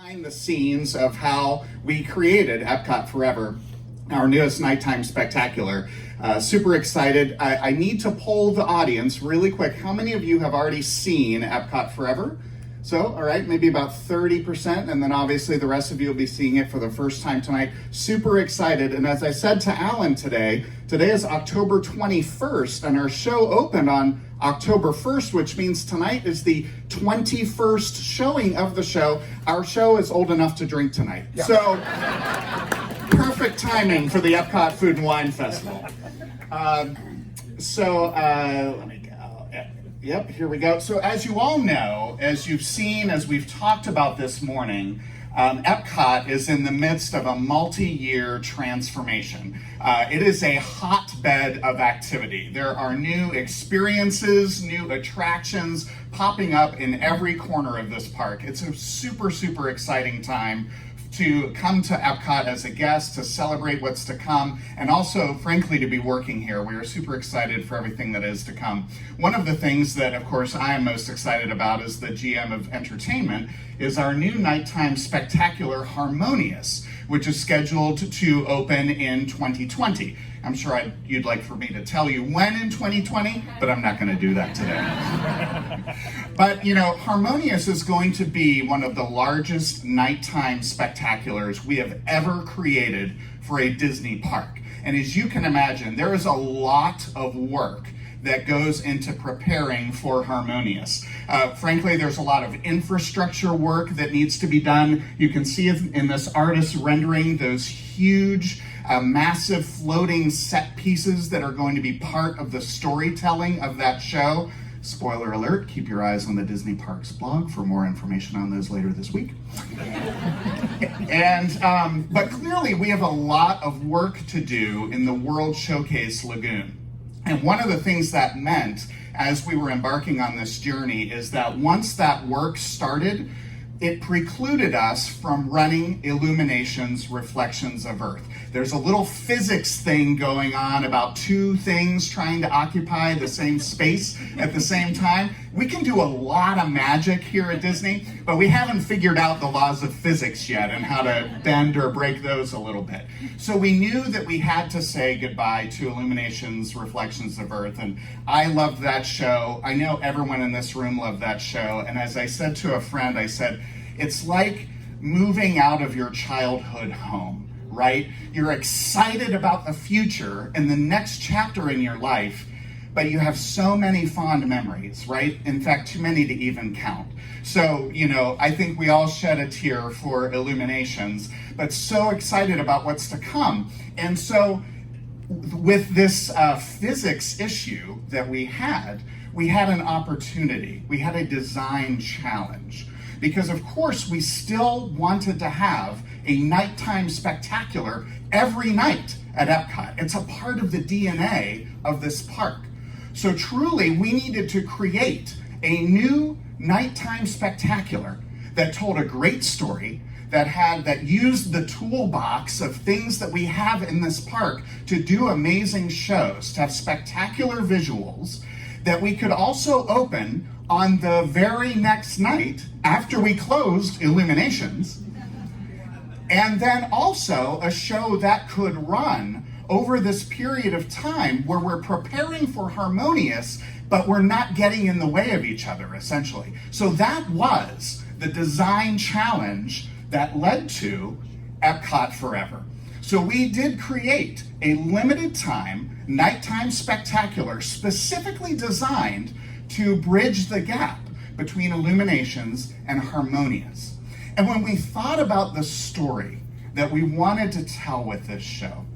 behind the scenes of how we created Epcot Forever, our newest nighttime spectacular. Super excited. I need to poll the audience really quick. How many of you have already seen Epcot Forever? So, all right, maybe about 30%, and then obviously the rest of you will be seeing it for the first time tonight. Super excited, and as I said to Alan today is October 21st, and our show opened on October 1st, which means tonight is the 21st showing of the show. Our show is old enough to drink tonight. Yeah. So, perfect timing for the Epcot Food and Wine Festival. Let me go. Yep, here we go. So as you all know, as you've seen, as we've talked about this morning, Epcot is in the midst of a multi-year transformation. It is a hotbed of activity. There are new experiences, new attractions popping up in every corner of this park. It's a super, super exciting time to come to Epcot as a guest, to celebrate what's to come, and also, frankly, to be working here. We are super excited for everything that is to come. One of the things that, of course, I am most excited about as the GM of Entertainment is our new nighttime spectacular Harmonious, which is scheduled to open in 2020. I'm sure you'd like for me to tell you when in 2020, but I'm not going to do that today. But, you know, Harmonious is going to be one of the largest nighttime spectaculars we have ever created for a Disney park. And as you can imagine, there is a lot of work that goes into preparing for Harmonious. Frankly, there's a lot of infrastructure work that needs to be done. You can see in this artist rendering those huge, massive floating set pieces that are going to be part of the storytelling of that show. Spoiler alert, keep your eyes on the Disney Parks blog for more information on those later this week. But clearly we have a lot of work to do in the World Showcase Lagoon. And one of the things that meant as we were embarking on this journey is that once that work started, it precluded us from running Illuminations Reflections of Earth. There's a little physics thing going on about two things trying to occupy the same space at the same time. We can do a lot of magic here at Disney, but we haven't figured out the laws of physics yet and how to bend or break those a little bit. So we knew that we had to say goodbye to Illuminations Reflections of Earth, and I loved that show. I know everyone in this room loved that show, and as I said to a friend, I said, it's like moving out of your childhood home, right? You're excited about the future and the next chapter in your life, but you have so many fond memories, right? In fact, too many to even count. So, you know, I think we all shed a tear for Illuminations, but so excited about what's to come. And so with this physics issue that we had an opportunity. We had a design challenge. Because of course we still wanted to have a nighttime spectacular every night at Epcot. It's a part of the DNA of this park. So truly we needed to create a new nighttime spectacular that told a great story, that used the toolbox of things that we have in this park to do amazing shows, to have spectacular visuals, that we could also open on the very next night after we closed Illuminations, and then also a show that could run over this period of time where we're preparing for Harmonious, but we're not getting in the way of each other, essentially. So that was the design challenge that led to Epcot Forever. So we did create a limited time nighttime spectacular specifically designed to bridge the gap between Illuminations and Harmonious. And when we thought about the story that we wanted to tell with this show,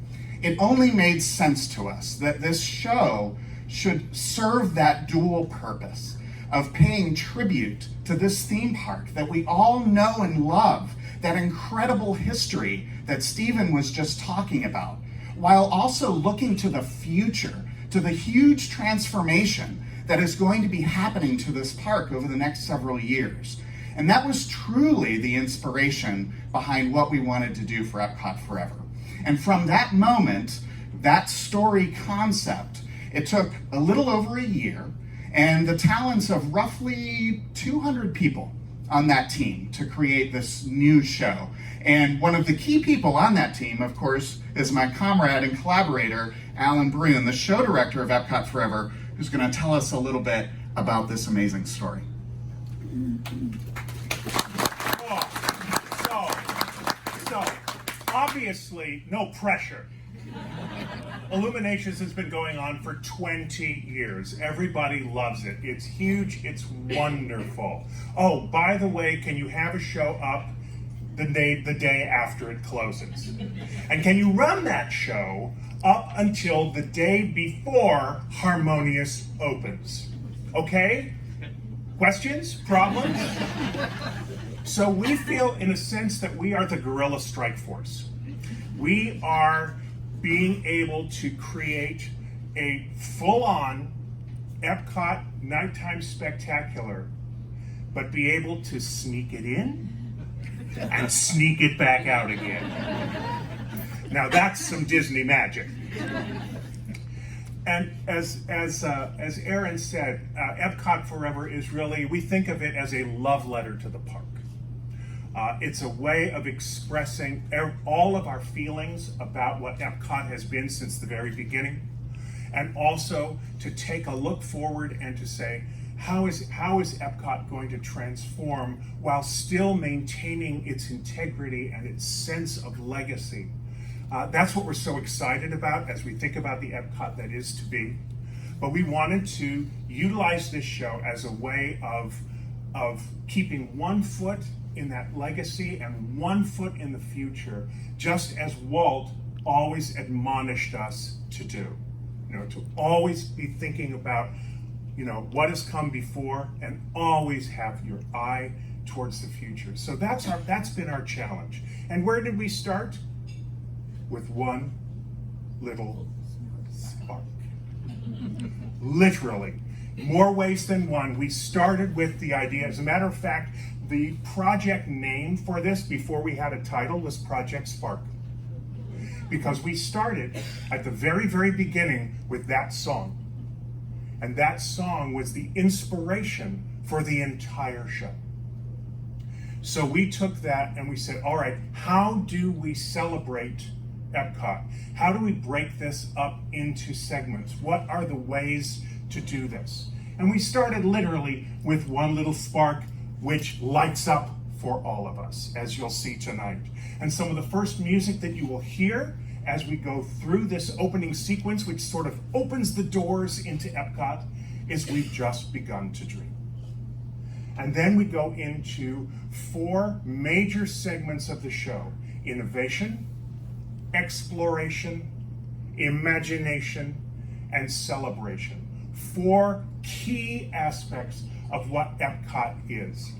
it only made sense to us that this show should serve that dual purpose of paying tribute to this theme park that we all know and love, that incredible history that Stephen was just talking about, while also looking to the future, to the huge transformation that is going to be happening to this park over the next several years. And that was truly the inspiration behind what we wanted to do for Epcot Forever. And from that moment, that story concept, it took a little over a year and the talents of roughly 200 people on that team to create this new show. And one of the key people on that team, of course, is my comrade and collaborator, Alan Bruun, the show director of Epcot Forever, who's going to tell us a little bit about this amazing story. So obviously, no pressure. Illuminations has been going on for 20 years. Everybody loves it. It's huge. It's wonderful. Oh, by the way, can you have a show up the day after it closes? And can you run that show up until the day before Harmonious opens? Okay? Questions? Problems? So we feel, in a sense, that we are the guerrilla strike force. We are being able to create a full-on Epcot nighttime spectacular, but be able to sneak it in and sneak it back out again. Now that's some Disney magic. And as Aaron said, Epcot Forever is really, we think of it as a love letter to the park. It's a way of expressing all of our feelings about what Epcot has been since the very beginning, and also to take a look forward and to say, how is Epcot going to transform while still maintaining its integrity and its sense of legacy? That's what we're so excited about as we think about the Epcot that is to be. But we wanted to utilize this show as a way of keeping one foot in that legacy and one foot in the future, just as Walt always admonished us to do. To always be thinking about, what has come before, and always have your eye towards the future. So that's been our challenge. And where did we start? With one little spark. Literally. More ways than one. We started with the idea. As a matter of fact, the project name for this, before we had a title, was Project Spark. Because we started at the very, very beginning with that song. And that song was the inspiration for the entire show. So we took that and we said, all right, how do we celebrate Epcot? How do we break this up into segments? What are the ways to do this? And we started literally with one little spark, which lights up for all of us, as you'll see tonight. And some of the first music that you will hear as we go through this opening sequence, which sort of opens the doors into Epcot, is We've Just Begun to Dream. And then we go into 4 major segments of the show: innovation, exploration, imagination, and celebration. 4 key aspects of what Epcot is.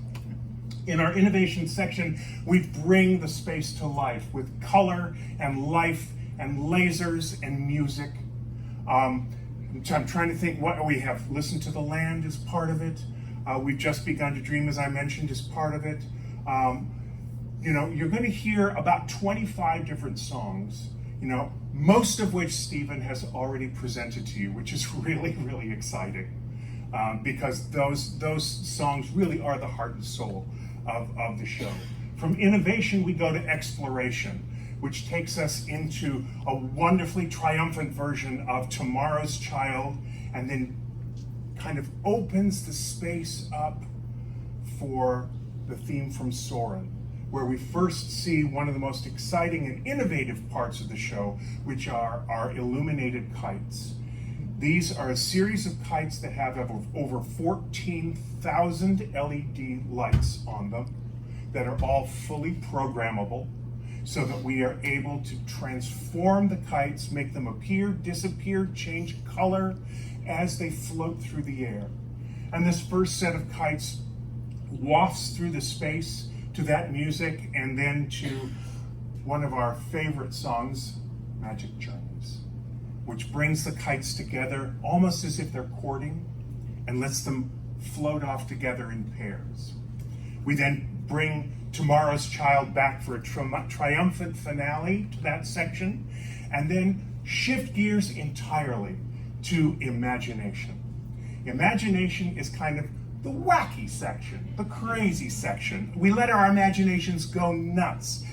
In our innovation section, we bring the space to life with color and life and lasers and music. I'm trying to think what we have. Listen to the Land is part of it. We've Just Begun to Dream, as I mentioned, is part of it. You're going to hear about 25 different songs, most of which Stephen has already presented to you, which is really, really exciting. Because those songs really are the heart and soul of the show. From innovation, we go to exploration, which takes us into a wonderfully triumphant version of Tomorrow's Child, and then kind of opens the space up for the theme from Soarin', where we first see one of the most exciting and innovative parts of the show, which are our illuminated kites. These are a series of kites that have over 14,000 LED lights on them that are all fully programmable, so that we are able to transform the kites, make them appear, disappear, change color as they float through the air. And this first set of kites wafts through the space to that music, and then to one of our favorite songs, Magic Journeys, which brings the kites together almost as if they're courting and lets them float off together in pairs. We then bring Tomorrow's Child back for a triumphant finale to that section, and then shift gears entirely to imagination. Imagination is kind of the wacky section, the crazy section. We let our imaginations go nuts.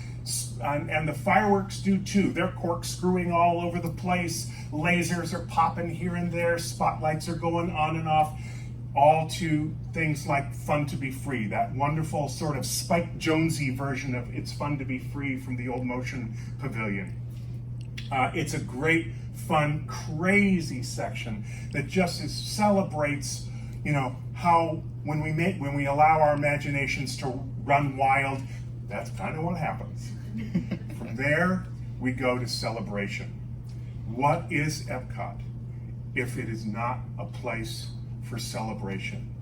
And the fireworks do too. They're corkscrewing all over the place. Lasers are popping here and there. Spotlights are going on and off. All to things like Fun to Be Free, that wonderful sort of Spike Jonze version of It's Fun to Be Free from the old Motion Pavilion. It's a great, fun, crazy section that just celebrates, you know, how when we allow our imaginations to run wild, that's kind of what happens. From there, we go to celebration. What is Epcot if it is not a place for celebration?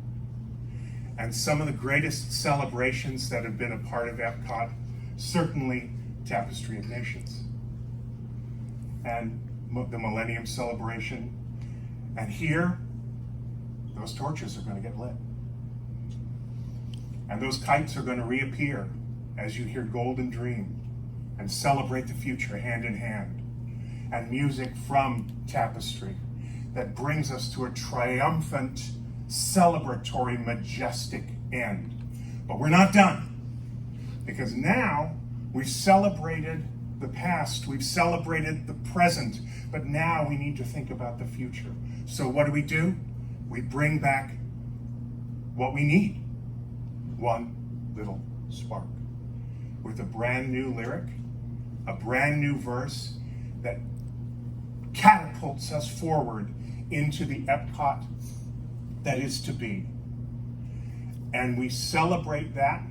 And some of the greatest celebrations that have been a part of Epcot, certainly Tapestry of Nations and the Millennium Celebration. And here, those torches are going to get lit. And those kites are going to reappear as you hear Golden Dream and celebrate the future hand in hand. And music from Tapestry that brings us to a triumphant, celebratory, majestic end. But we're not done, because now we've celebrated the past, we've celebrated the present, but now we need to think about the future. So what do? We bring back what we need, one little spark, with a brand new lyric, a brand new verse that catapults us forward into the Epcot that is to be. And we celebrate that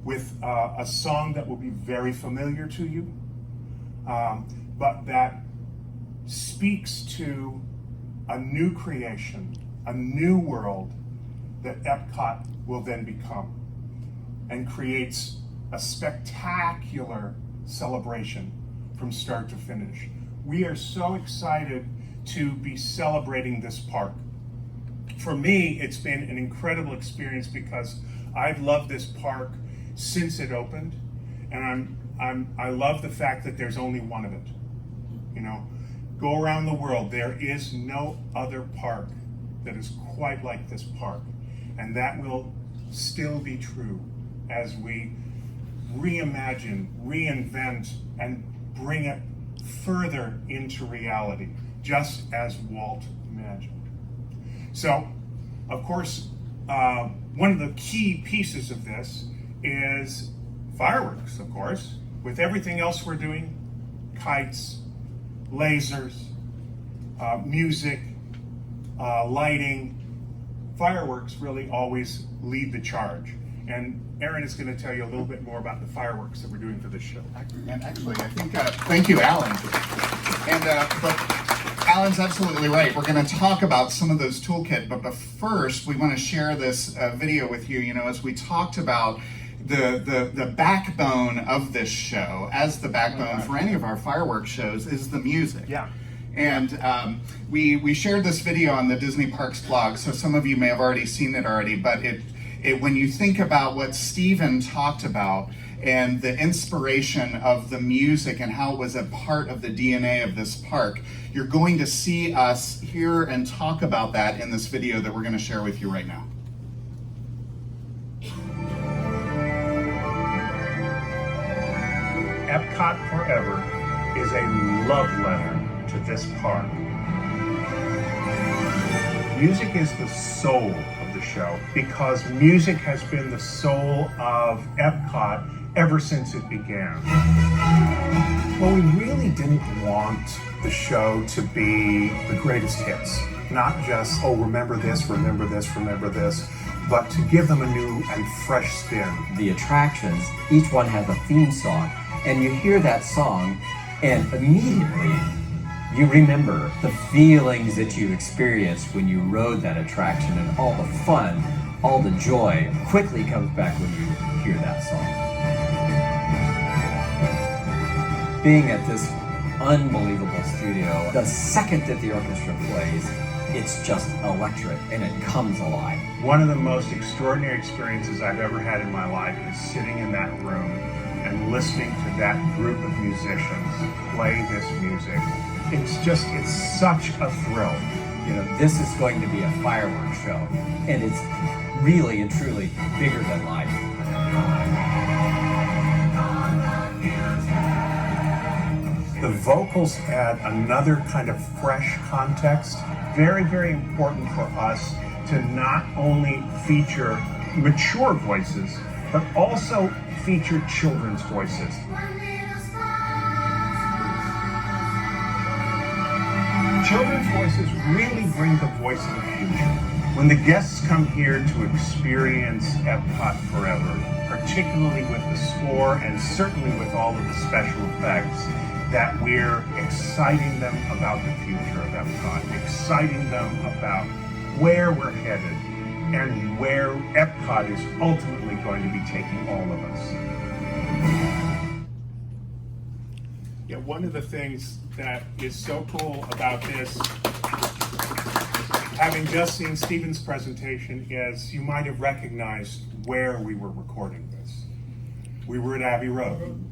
with a song that will be very familiar to you, but that speaks to a new creation, a new world that Epcot will then become, and creates a spectacular celebration from start to finish. We are so excited to be celebrating this park. For me, it's been an incredible experience because I've loved this park since it opened, and I love the fact that there's only one of it. You know, go around the world, there is no other park that is quite like this park, and that will still be true as we reimagine, reinvent, and bring it further into reality, just as Walt imagined. So, of course, one of the key pieces of this is fireworks, of course. With everything else we're doing, kites, lasers, music, lighting, fireworks really always lead the charge. And Aaron is going to tell you a little bit more about the fireworks that we're doing for this show. And actually, I think, thank you, Alan. And but Alan's absolutely right. We're going to talk about some of those toolkit, but first, we want to share this video with you. You know, as we talked about the backbone of this show, as the backbone for any of our fireworks shows, is the music. Yeah. And we shared this video on the Disney Parks blog, so some of you may have already seen it already, but when you think about what Stephen talked about and the inspiration of the music and how it was a part of the DNA of this park, you're going to see us hear and talk about that in this video that we're going to share with you right now. Epcot Forever is a love letter to this park. Music is the soul of the show because music has been the soul of Epcot ever since it began. Well, we really didn't want the show to be the greatest hits. Not just, oh, remember this, remember this, remember this, but to give them a new and fresh spin. The attractions, each one has a theme song, and you hear that song, and immediately you remember the feelings that you experienced when you rode that attraction, and all the fun, all the joy quickly comes back when you hear that song. Being at this unbelievable studio, the second that the orchestra plays, it's just electric and it comes alive. One of the most extraordinary experiences I've ever had in my life is sitting in that room and listening to that group of musicians play this music. It's such a thrill. You know, this is going to be a fireworks show, and it's really and truly bigger than life. The vocals add another kind of fresh context. Very, very important for us to not only feature mature voices, but also feature children's voices. Children's voices really bring the voice of the future. When the guests come here to experience Epcot Forever, particularly with the score and certainly with all of the special effects, that we're exciting them about the future of Epcot, exciting them about where we're headed and where Epcot is ultimately going to be taking all of us. Yeah, one of the things that is so cool about this, having just seen Stephen's presentation, is you might have recognized where we were recording this. We were at Abbey Road,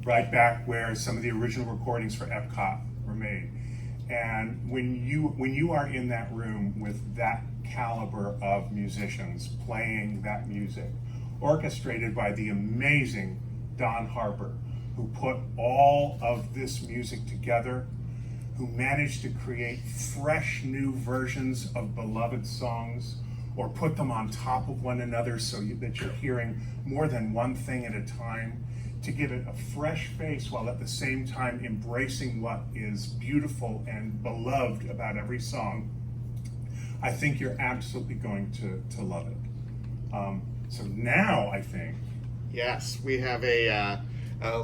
right back where some of the original recordings for Epcot were made. And when you are in that room with that caliber of musicians playing that music, orchestrated by the amazing Don Harper, who put all of this music together, who managed to create fresh new versions of beloved songs, or put them on top of one another so that you're hearing more than one thing at a time, to give it a fresh face while at the same time embracing what is beautiful and beloved about every song. I think you're absolutely going to love it. So now I think... Yes, we have a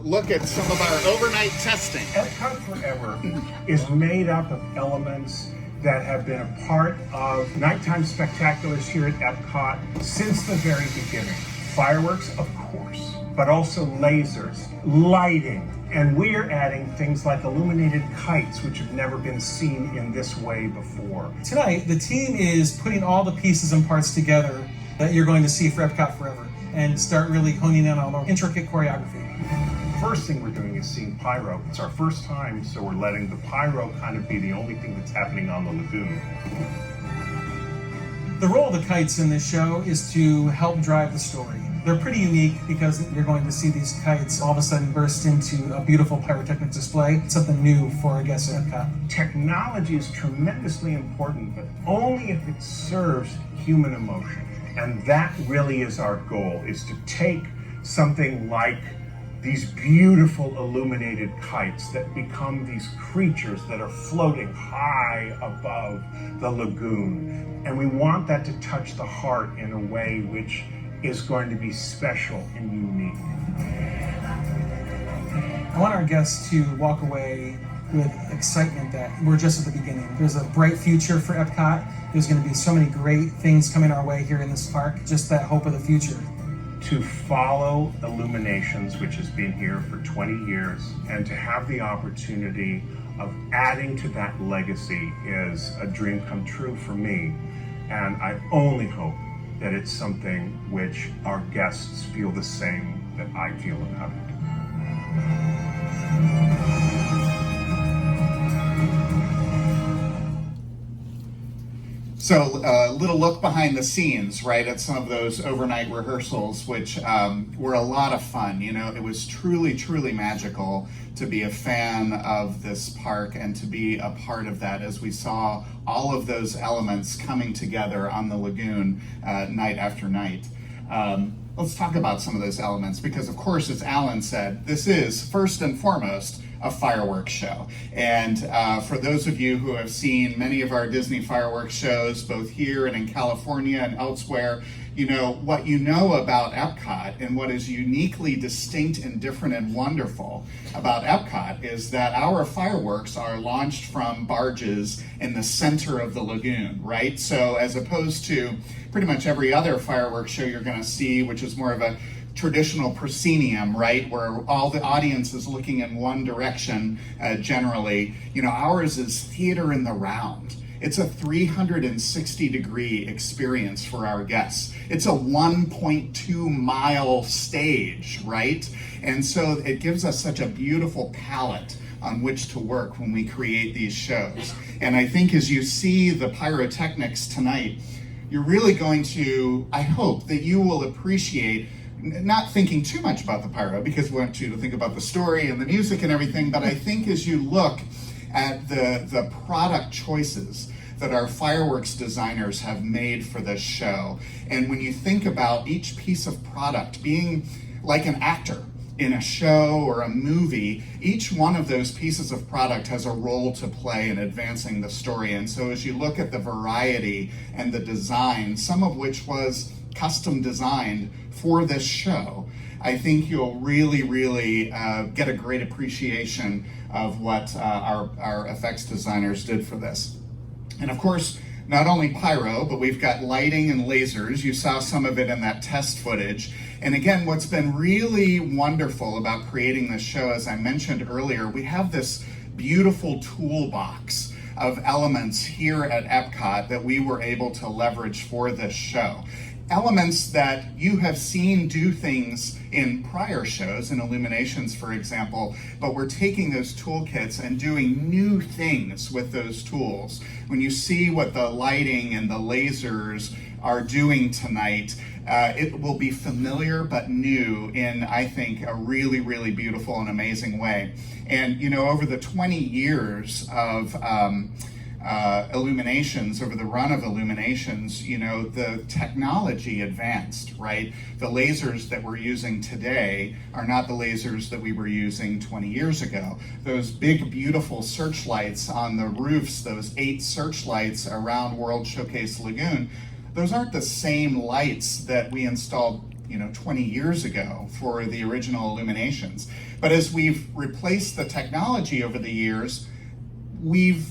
look at some of our overnight testing. Epcot Forever is made up of elements that have been a part of nighttime spectaculars here at Epcot since the very beginning. Fireworks, of course, but also lasers, lighting, and we're adding things like illuminated kites, which have never been seen in this way before. Tonight, the team is putting all the pieces and parts together that you're going to see for Epcot Forever and start really honing in on the intricate choreography. First thing we're doing is seeing pyro. It's our first time, so we're letting the pyro kind of be the only thing that's happening on the lagoon. The role of the kites in this show is to help drive the story. They're pretty unique because you're going to see these kites all of a sudden burst into a beautiful pyrotechnic display, something new for our guests at Epcot. Technology is tremendously important, but only if it serves human emotion. And that really is our goal, is to take something like these beautiful illuminated kites that become these creatures that are floating high above the lagoon. And we want that to touch the heart in a way which is going to be special and unique. I want our guests to walk away with excitement that we're just at the beginning. There's a bright future for Epcot. There's going to be so many great things coming our way here in this park, just that hope of the future. To follow Illuminations, which has been here for 20 years, and to have the opportunity of adding to that legacy is a dream come true for me. And I only hope that it's something which our guests feel the same that I feel about it. So a little look behind the scenes, right, at some of those overnight rehearsals, which were a lot of fun. You know, it was truly, truly magical to be a fan of this park and to be a part of that as we saw all of those elements coming together on the lagoon night after night. Let's talk about some of those elements because, of course, as Alan said, this is first and foremost a fireworks show. And for those of you who have seen many of our Disney fireworks shows, both here and in California and elsewhere, you know, what you know about Epcot and what is uniquely distinct and different and wonderful about Epcot is that our fireworks are launched from barges in the center of the lagoon, right? So as opposed to pretty much every other fireworks show you're gonna see, which is more of a traditional proscenium, right, where all the audience is looking in one direction generally, you know, ours is theater in the round. It's a 360-degree experience for our guests. It's a 1.2-mile stage, right? And so it gives us such a beautiful palette on which to work when we create these shows. And I think as you see the pyrotechnics tonight, you're really going to, I hope that you will appreciate not thinking too much about the pyro, because we want you to think about the story and the music and everything, but I think as you look at the product choices that our fireworks designers have made for this show, and when you think about each piece of product being like an actor in a show or a movie, each one of those pieces of product has a role to play in advancing the story. And so as you look at the variety and the design, some of which was custom designed for this show, I think you'll really, really get a great appreciation of what our effects designers did for this. And of course, not only pyro, but we've got lighting and lasers. You saw some of it in that test footage. And again, what's been really wonderful about creating this show, as I mentioned earlier, we have this beautiful toolbox of elements here at Epcot that we were able to leverage for this show. Elements that you have seen do things in prior shows, in Illuminations, for example, but we're taking those toolkits and doing new things with those tools. When you see what the lighting and the lasers are doing tonight, it will be familiar but new in, I think, a really, really beautiful and amazing way. And, you know, over the 20 years of Illuminations, over the run of Illuminations, you know, the technology advanced, right? The lasers that we're using today are not the lasers that we were using 20 years ago. Those big, beautiful searchlights on the roofs, those 8 searchlights around World Showcase Lagoon, those aren't the same lights that we installed, you know, 20 years ago for the original Illuminations. But as we've replaced the technology over the years, we've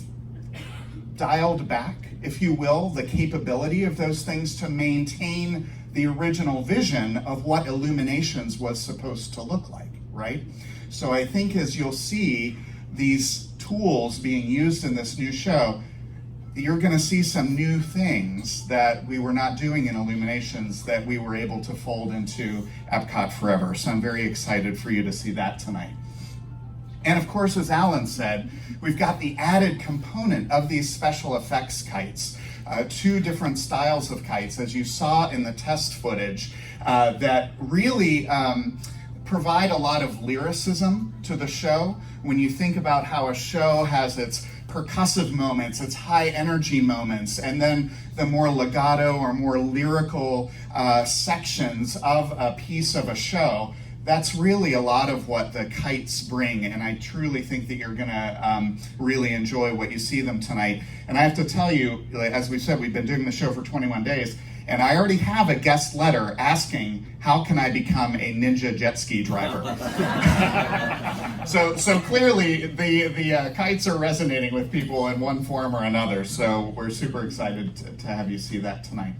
dialed back, if you will, the capability of those things to maintain the original vision of what Illuminations was supposed to look like, right? So I think as you'll see these tools being used in this new show, you're going to see some new things that we were not doing in Illuminations that we were able to fold into Epcot Forever. So I'm very excited for you to see that tonight. And of course, as Alan said, we've got the added component of these special effects kites, 2 different styles of kites, as you saw in the test footage, that really provide a lot of lyricism to the show. When you think about how a show has its percussive moments, its high energy moments, and then the more legato or more lyrical sections of a piece of a show, that's really a lot of what the kites bring, and I truly think that you're gonna really enjoy what you see them tonight. And I have to tell you, as we said, we've been doing the show for 21 days, and I already have a guest letter asking, how can I become a ninja jet ski driver? So clearly the kites are resonating with people in one form or another, so we're super excited to have you see that tonight.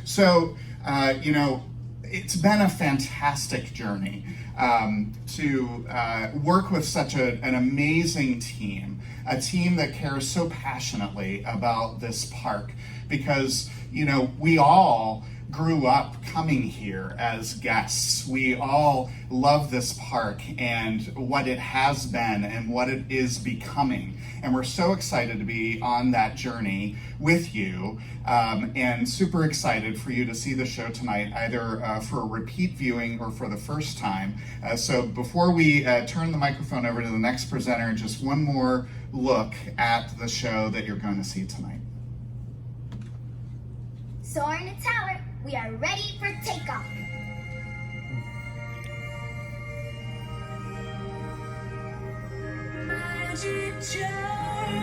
So, you know, it's been a fantastic journey to work with such an amazing team, a team that cares so passionately about this park, because, you know, we all grew up coming here as guests. We all love this park and what it has been and what it is becoming. And we're so excited to be on that journey with you, and super excited for you to see the show tonight, either for a repeat viewing or for the first time. So before we turn the microphone over to the next presenter, just one more look at the show that you're going to see tonight. Soaring the tower, we are ready for takeoff. Magic journeys